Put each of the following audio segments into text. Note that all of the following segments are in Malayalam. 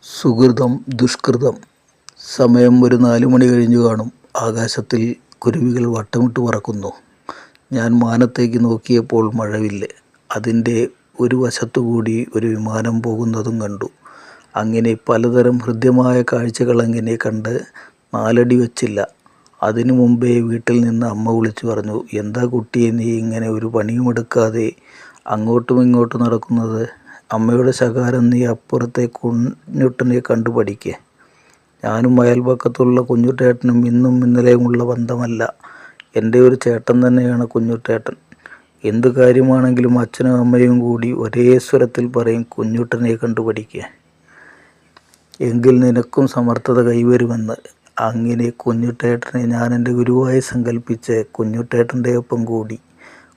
സുകൃതം ദുഷ്കൃതം. സമയം ഒരു 4 മണി കഴിഞ്ഞു കാണും. ആകാശത്തിൽ കുരുവികൾ വട്ടമിട്ട് പറക്കുന്നു. ഞാൻ മാനത്തേക്ക് നോക്കിയപ്പോൾ മഴവില്ല്. അതിൻ്റെ ഒരു വശത്തുകൂടി ഒരു വിമാനം പോകുന്നതും കണ്ടു. അങ്ങനെ പലതരം ഹൃദ്യമായ കാഴ്ചകളങ്ങനെ കണ്ട് 4 അടി വച്ചില്ല. അതിനു മുമ്പേ വീട്ടിൽ നിന്ന് അമ്മ വിളിച്ചു പറഞ്ഞു, "എന്താ കുട്ടിയെ നീ ഇങ്ങനെ ഒരു പണിയുമെടുക്കാതെ അങ്ങോട്ടും ഇങ്ങോട്ടും നടക്കുന്നത്? അമ്മയുടെ ശകാരം നീ അപ്പുറത്തെ കുഞ്ഞുട്ടനെ കണ്ടു പഠിക്ക്." ഞാനും അയൽപക്കത്തുള്ള കുഞ്ഞുട്ടേട്ടനും ഇന്നും ഇന്നലെയുമുള്ള ബന്ധമല്ല. എൻ്റെ ഒരു ചേട്ടൻ തന്നെയാണ് കുഞ്ഞുട്ടേട്ടൻ. എന്തു കാര്യമാണെങ്കിലും അച്ഛനും അമ്മയും കൂടി ഒരേ സ്വരത്തിൽ പറയും, "കുഞ്ഞുട്ടനെ കണ്ടു പഠിക്ക്, എങ്കിൽ നിനക്കും സമർത്ഥത കൈവരുമെന്ന്." അങ്ങനെ കുഞ്ഞുട്ടേട്ടനെ ഞാൻ എൻ്റെ ഗുരുവായി സങ്കല്പിച്ച് കുഞ്ഞുട്ടേട്ടൻ്റെ ഒപ്പം കൂടി.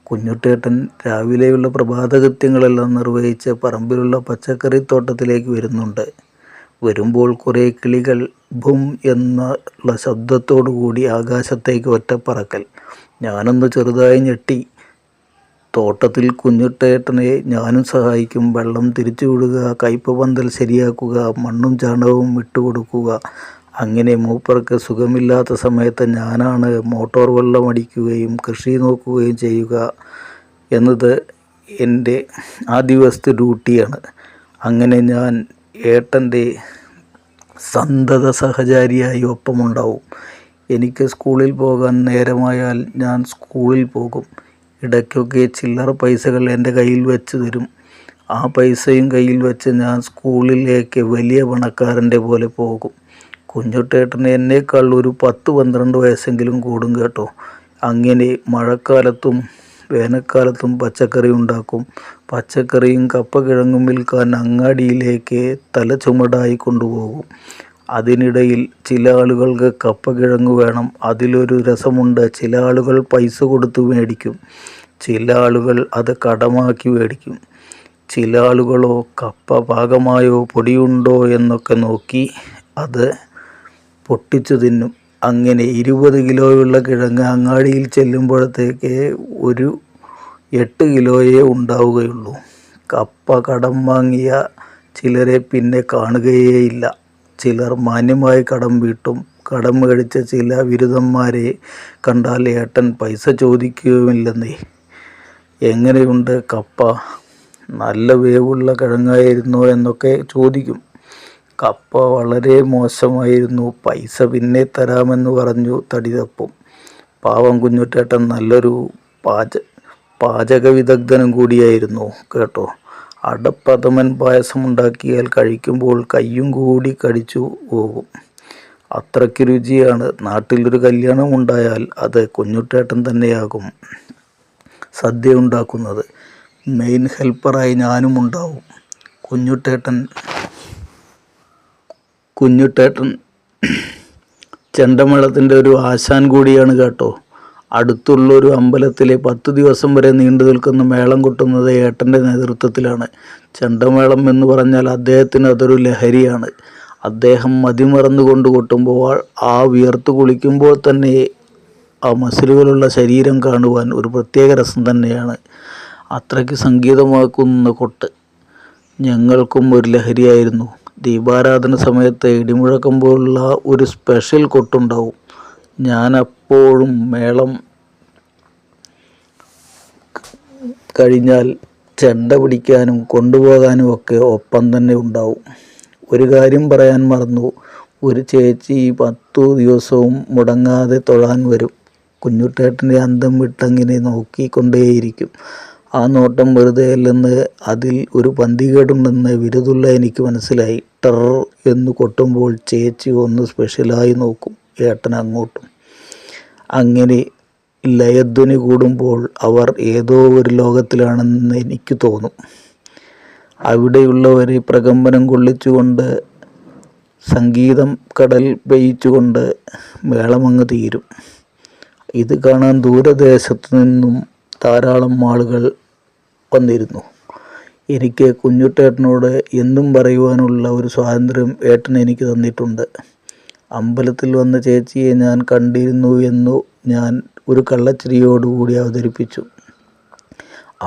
കുഞ്ഞുട്ടേട്ടൻ രാവിലെയുള്ള പ്രഭാതകൃത്യങ്ങളെല്ലാം നിർവഹിച്ച് പറമ്പിലുള്ള പച്ചക്കറിത്തോട്ടത്തിലേക്ക് വരുന്നുണ്ട്. വരുമ്പോൾ കുറേ കിളികൾ ഭും എന്നുള്ള ശബ്ദത്തോടു കൂടി ആകാശത്തേക്ക് ഒറ്റപ്പറക്കൽ. ഞാനൊന്ന് ചെറുതായി ഞെട്ടി. തോട്ടത്തിൽ കുഞ്ഞുട്ടേട്ടനെ ഞാനും സഹായിക്കും. വെള്ളം തിരിച്ചു വിടുക, കയ്പ പന്തൽ ശരിയാക്കുക, മണ്ണും ചാണകവും ഇട്ടുകൊടുക്കുക. അങ്ങനെ മൂപ്പർക്ക് സുഖമില്ലാത്ത സമയത്ത് ഞാനാണ് മോട്ടോർ വെള്ളം അടിക്കുകയും കൃഷി നോക്കുകയും ചെയ്യുക എന്നത് എൻ്റെ ആ ദിവസത്തെ ഡ്യൂട്ടിയാണ്. അങ്ങനെ ഞാൻ ഏട്ടൻ്റെ സന്തത സഹചാരിയായി ഒപ്പമുണ്ടാവും. എനിക്ക് സ്കൂളിൽ പോകാൻ നേരമായാൽ ഞാൻ സ്കൂളിൽ പോകും. ഇടയ്ക്കൊക്കെ ചില്ലറ പൈസകൾ എൻ്റെ കയ്യിൽ വെച്ച് തരും. ആ പൈസയും കയ്യിൽ വെച്ച് ഞാൻ സ്കൂളിലേക്ക് വലിയ പണക്കാരൻ്റെ പോലെ പോകും. കുഞ്ഞുട്ടേട്ടന് എന്നേക്കാൾ ഒരു 10-12 വയസ്സെങ്കിലും കൂടും കേട്ടോ. അങ്ങനെ മഴക്കാലത്തും വേനൽക്കാലത്തും പച്ചക്കറി ഉണ്ടാക്കും. പച്ചക്കറിയും കപ്പകിഴങ്ങും വിൽക്കാൻ അങ്ങാടിയിലേക്ക് തല ചുമടായി കൊണ്ടുപോകും. അതിനിടയിൽ ചില ആളുകൾക്ക് കപ്പകിഴങ്ങ് വേണം. അതിലൊരു രസമുണ്ട്. ചില ആളുകൾ പൈസ കൊടുത്ത് മേടിക്കും, ചില ആളുകൾ അത് കടമാക്കി മേടിക്കും. ചില ആളുകളോ കപ്പ പാകമായോ പൊടിയുണ്ടോ എന്നൊക്കെ നോക്കി അത് പൊട്ടിച്ചു തിന്നും. അങ്ങനെ 20 കിലോയുള്ള കിഴങ്ങ് അങ്ങാടിയിൽ ചെല്ലുമ്പോഴത്തേക്ക് ഒരു 8 കിലോയേ ഉണ്ടാവുകയുള്ളൂ. കപ്പ കടം വാങ്ങിയ ചിലരെ പിന്നെ കാണുകയേയില്ല. ചിലർ മാന്യമായി കടം വീട്ടും. കടം മേടിച്ച ചില വിരുദ്ധന്മാരെ കണ്ടാൽ ഏട്ടൻ പൈസ ചോദിക്കുകയുമില്ലെന്നേ. "എങ്ങനെയുണ്ട് കപ്പ? നല്ല വേവുള്ള കിഴങ്ങായിരുന്നോ?" എന്നൊക്കെ ചോദിക്കും. കപ്പ വളരെ മോശമായിരുന്നു, പൈസ പിന്നെ തരാമെന്ന് പറഞ്ഞു തടി തപ്പും. പാവം കുഞ്ഞുട്ടേട്ടൻ നല്ലൊരു പാചക വിദഗ്ധനും കൂടിയായിരുന്നു കേട്ടോ. അടപ്രഥമൻ പായസം ഉണ്ടാക്കിയാൽ കഴിക്കുമ്പോൾ കയ്യും കൂടി കടിച്ചു പോകും. അത്രയ്ക്ക് രുചിയാണ്. നാട്ടിലൊരു കല്യാണം ഉണ്ടായാൽ അത് കുഞ്ഞുട്ടേട്ടൻ തന്നെയാകും സദ്യ ഉണ്ടാക്കുന്നത്. മെയിൻ ഹെൽപ്പറായി ഞാനും ഉണ്ടാവും. കുഞ്ഞുട്ടേട്ടൻ ചെണ്ടമേളത്തിൻ്റെ ഒരു ആശാൻ കൂടിയാണ് കേട്ടോ. അടുത്തുള്ളൊരു അമ്പലത്തിലെ 10 ദിവസം വരെ നീണ്ടു നിൽക്കുന്ന മേളം കൊട്ടുന്നത് ഏട്ടൻ്റെ നേതൃത്വത്തിലാണ്. ചെണ്ടമേളം എന്ന് പറഞ്ഞാൽ അദ്ദേഹത്തിന് അതൊരു ലഹരിയാണ്. അദ്ദേഹം മതിമറന്നുകൊണ്ട് കൊട്ടുമ്പോൾ ആ വിയർത്ത് കുളിക്കുമ്പോൾ തന്നെ ആ മസിലുകളുള്ള ശരീരം കാണുവാൻ ഒരു പ്രത്യേക രസം തന്നെയാണ്. അത്രയ്ക്ക് സംഗീതമാക്കുന്ന കൊട്ട് ഞങ്ങൾക്കും ഒരു ലഹരിയായിരുന്നു. ദീപാരാധന സമയത്ത് ഇടിമുഴക്കം പോലുള്ള ഒരു സ്പെഷ്യൽ കൊട്ടുണ്ടാവും. ഞാൻ അപ്പോഴും മേളം കഴിഞ്ഞാൽ ചെണ്ട പിടിക്കാനും കൊണ്ടുപോകാനും ഒക്കെ ഒപ്പം തന്നെ ഉണ്ടാവും. ഒരു കാര്യം പറയാൻ മറന്നു. ഒരു ചേച്ചി 10 ദിവസവും മുടങ്ങാതെ തൊഴാൻ വരും. കുഞ്ഞുട്ടേട്ടൻ്റെ അന്തം വിട്ടങ്ങനെ നോക്കിക്കൊണ്ടേയിരിക്കും. ആ നോട്ടം വെറുതെ അല്ലെന്ന് അതിൽ ഒരു പന്തികേടുണ്ടെന്ന് വിരുതുള്ള എനിക്ക് മനസ്സിലായി. ടർ എന്ന് കൊട്ടുമ്പോൾ ചേച്ചി ഒന്ന് സ്പെഷ്യലായി നോക്കും, ഏട്ടൻ അങ്ങോട്ടും. അങ്ങനെ ലയധ്വനി കൂടുമ്പോൾ അവർ ഏതോ ഒരു ലോകത്തിലാണെന്ന് എനിക്ക് തോന്നും. അവിടെയുള്ളവരെ പ്രകമ്പനം കൊള്ളിച്ചുകൊണ്ട് സംഗീതം കടൽ പെയ്ച്ചുകൊണ്ട് മേളമങ്ങ് തീരും. ഇത് കാണാൻ ദൂരദേശത്തു നിന്നും ധാരാളം ആളുകൾ വന്നിരുന്നു. എനിക്ക് കുഞ്ഞുട്ടേട്ടനോട് എന്തും പറയുവാനുള്ള ഒരു സ്വാതന്ത്ര്യം ഏട്ടൻ എനിക്ക് തന്നിട്ടുണ്ട്. അമ്പലത്തിൽ വന്ന ചേച്ചിയെ ഞാൻ കണ്ടിരുന്നു എന്നു ഞാൻ ഒരു കള്ളച്ചിരിയോടുകൂടി അവതരിപ്പിച്ചു.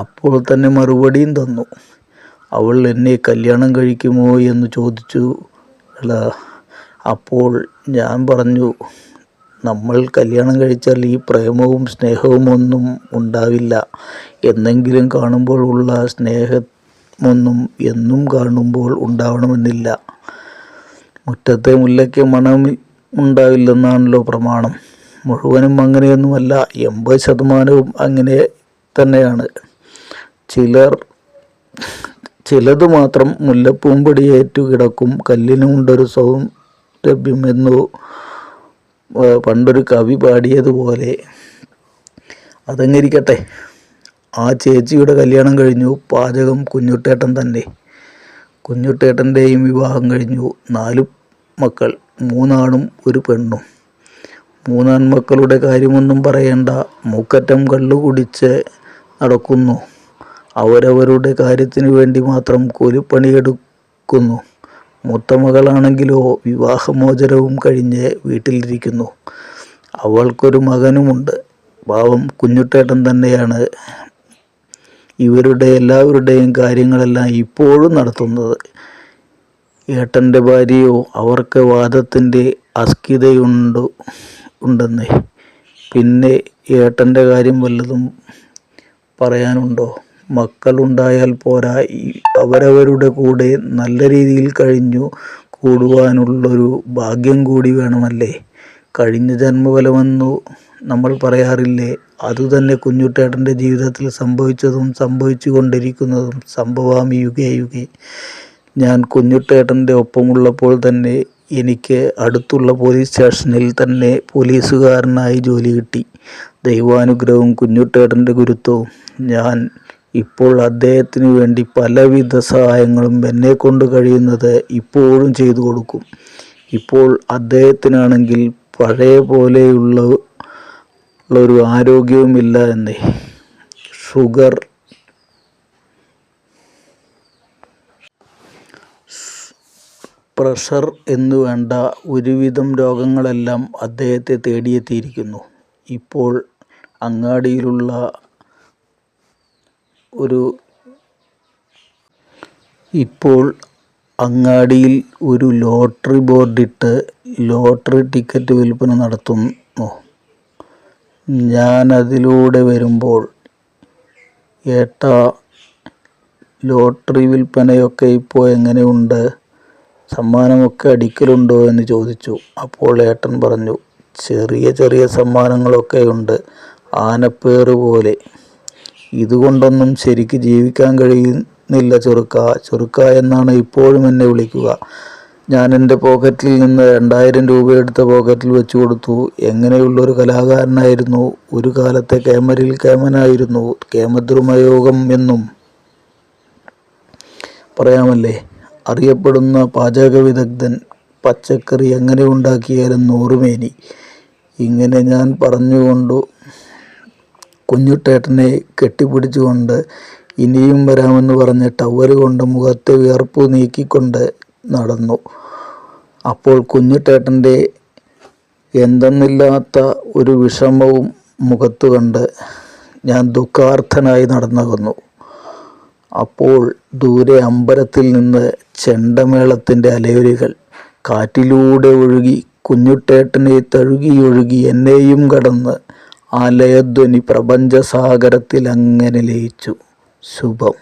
അപ്പോൾ തന്നെ മറുപടിയും തന്നു. അവൾ എന്നെ കല്യാണം കഴിക്കുമോ എന്ന് ചോദിച്ചു അല്ല, അപ്പോൾ ഞാൻ പറഞ്ഞു, നമ്മൾ കല്യാണം കഴിച്ചാൽ ഈ പ്രേമവും സ്നേഹവും ഒന്നും ഉണ്ടാവില്ല. എന്നെങ്കിലും കാണുമ്പോൾ ഉള്ള സ്നേഹമൊന്നും എന്നും കാണുമ്പോൾ ഉണ്ടാവണമെന്നില്ല. മുറ്റത്തെ മുല്ലയ്ക്ക് മണം ഉണ്ടാവില്ലെന്നാണല്ലോ പ്രമാണം. മുഴുവനും അങ്ങനെയൊന്നുമല്ല, 80% അങ്ങനെ തന്നെയാണ്. ചിലത് മാത്രം മുല്ലപ്പൂമ്പൊടിയേറ്റു കിടക്കും. കല്ലിനുണ്ടൊരു സൗരഭ്യം എന്നു പണ്ടൊരു കവി പാടിയതുപോലെ. അതങ്ങിരിക്കട്ടെ. ആ ചേച്ചിയുടെ കല്യാണം കഴിഞ്ഞു. പാചകം കുഞ്ഞുട്ടേട്ടൻ തന്നെ. കുഞ്ഞുട്ടേട്ടൻ്റെയും വിവാഹം കഴിഞ്ഞു. 4 മക്കൾ, 3 ആണും 1 പെണ്ണും. 3 ആൺമക്കളുടെ കാര്യമൊന്നും പറയണ്ട. മൂക്കറ്റം കള്ളു കുടിച്ച് നടക്കുന്നു. അവരവരുടെ കാര്യത്തിനു വേണ്ടി മാത്രം കൂലിപ്പണിയെടുക്കുന്നു. മൂത്ത മകളാണെങ്കിലോ വിവാഹമോചനവും കഴിഞ്ഞ് വീട്ടിലിരിക്കുന്നു. അവൾക്കൊരു മകനുമുണ്ട്. പാവം കുഞ്ഞുട്ടേട്ടൻ തന്നെയാണ് ഇവരുടെ എല്ലാവരുടെയും കാര്യങ്ങളെല്ലാം ഇപ്പോഴും നടത്തുന്നത്. ഏട്ടൻ്റെ ഭാര്യയോ അവർക്ക് വാദത്തിൻ്റെ അസ്കിതയുണ്ടെന്നേ. പിന്നെ ഏട്ടൻ്റെ കാര്യം വല്ലതും പറയാനുണ്ടോ? മക്കളുണ്ടായാൽ പോരാ, അവരവരുടെ കൂടെ നല്ല രീതിയിൽ കഴിഞ്ഞു കൂടുവാനുള്ളൊരു ഭാഗ്യം കൂടി വേണമല്ലേ. കഴിഞ്ഞ ജന്മഫലമെന്നു നമ്മൾ പറയാറില്ലേ? അതുതന്നെ കുഞ്ഞുട്ടേട്ടൻ്റെ ജീവിതത്തിൽ സംഭവിച്ചതും സംഭവിച്ചു കൊണ്ടിരിക്കുന്നതും. സംഭവാമി യുഗേ യുഗേ. ഞാൻ കുഞ്ഞുട്ടേട്ടൻ്റെ ഒപ്പമുള്ളപ്പോൾ തന്നെ എനിക്ക് അടുത്തുള്ള പോലീസ് സ്റ്റേഷനിൽ തന്നെ പോലീസുകാരനായി ജോലി കിട്ടി. ദൈവാനുഗ്രഹവും കുഞ്ഞുട്ടേട്ടൻ്റെ ഗുരുത്വവും. ഞാൻ ഇപ്പോൾ അദ്ദേഹത്തിനു വേണ്ടി പലവിധ സഹായങ്ങളും എന്നെക്കൊണ്ട് കഴിയുന്നത് ഇപ്പോഴും ചെയ്തു കൊടുക്കും. ഇപ്പോൾ അദ്ദേഹത്തിനാണെങ്കിൽ പഴയ പോലെയുള്ളൊരു ആരോഗ്യവുമില്ല എന്നേ. ഷുഗർ, പ്രഷർ എന്നു വേണ്ട ഒരുവിധം രോഗങ്ങളെല്ലാം അദ്ദേഹത്തെ തേടിയെത്തിയിരിക്കുന്നു. ഇപ്പോൾ അങ്ങാടിയിൽ ഒരു ലോട്ടറി ബോർഡിട്ട് ലോട്ടറി ടിക്കറ്റ് വിൽപ്പന നടത്തുന്നു. ഞാനതിലൂടെ വരുമ്പോൾ, ഏട്ടാ, ലോട്ടറി വിൽപ്പനയൊക്കെ ഇപ്പോൾ എങ്ങനെയുണ്ട്? സമ്മാനമൊക്കെ അടിക്കലുണ്ടോ എന്ന് ചോദിച്ചു. അപ്പോൾ ഏട്ടൻ പറഞ്ഞു, ചെറിയ ചെറിയ സമ്മാനങ്ങളൊക്കെയുണ്ട്, ആനപ്പേറ് പോലെ. ഇതുകൊണ്ടൊന്നും ശരിക്ക് ജീവിക്കാൻ കഴിയുന്നില്ല ചെറുക്ക എന്നാണ് ഇപ്പോഴും എന്നെ വിളിക്കുക. ഞാൻ എൻ്റെ പോക്കറ്റിൽ നിന്ന് 2000 രൂപ എടുത്ത പോക്കറ്റിൽ വെച്ചു കൊടുത്തു. എങ്ങനെയുള്ളൊരു കലാകാരനായിരുന്നു. ഒരു കാലത്തെ കേമരിൽ കേമനായിരുന്നു. കേമദ്രുമയോഗം എന്നും പറയാമല്ലേ. അറിയപ്പെടുന്ന പാചക വിദഗ്ധൻ. പച്ചക്കറി എങ്ങനെ ഉണ്ടാക്കിയാലും 100 മേനി. ഇങ്ങനെ ഞാൻ പറഞ്ഞുകൊണ്ടു കുഞ്ഞുട്ടേട്ടനെ കെട്ടിപ്പിടിച്ചുകൊണ്ട് ഇനിയും വരാമെന്ന് പറഞ്ഞ് ടവല് കൊണ്ട് മുഖത്തെ വിയർപ്പ് നീക്കിക്കൊണ്ട് നടന്നു. അപ്പോൾ കുഞ്ഞുട്ടേട്ടൻ്റെ എന്തെന്നില്ലാത്ത ഒരു വിഷമവും മുഖത്തു കണ്ട് ഞാൻ ദുഃഖാർത്തനായി നടന്നകന്നു. അപ്പോൾ ദൂരെ അമ്പലത്തിൽ നിന്ന് ചെണ്ടമേളത്തിൻ്റെ അലയൊലികൾ കാറ്റിലൂടെ ഒഴുകി കുഞ്ഞുട്ടേട്ടനെ തഴുകിയൊഴുകി എന്നെയും കടന്ന് ആ ലയധ്വനി പ്രപഞ്ചസാഗരത്തിൽ അങ്ങനെ ലയിച്ചു. ശുഭം.